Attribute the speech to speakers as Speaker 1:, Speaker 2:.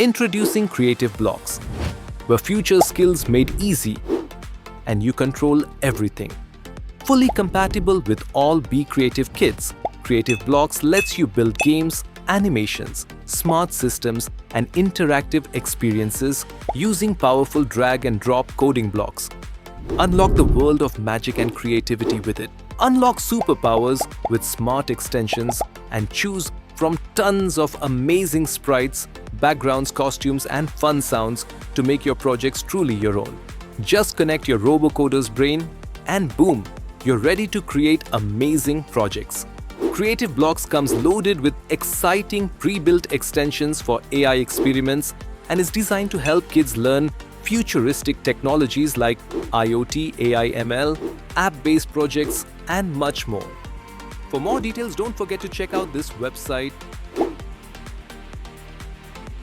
Speaker 1: Introducing Cre8v Blox, where future skills made easy and you control everything. Fully compatible with all Be Creative kits, Cre8v Blox lets you build games, animations, smart systems, and interactive experiences using powerful drag-and-drop coding blocks. Unlock the world of magic and creativity with it. Unlock superpowers with smart extensions and choose from tons of amazing sprites, backgrounds, costumes, and fun sounds to make your projects truly your own. Just connect your robocoder's brain and boom, you're ready to create amazing projects. Cre8v Blox comes loaded with exciting pre-built extensions for AI experiments and is designed to help kids learn futuristic technologies like IoT, AI, ML, app-based projects, and much more. For more details, don't forget to check out this website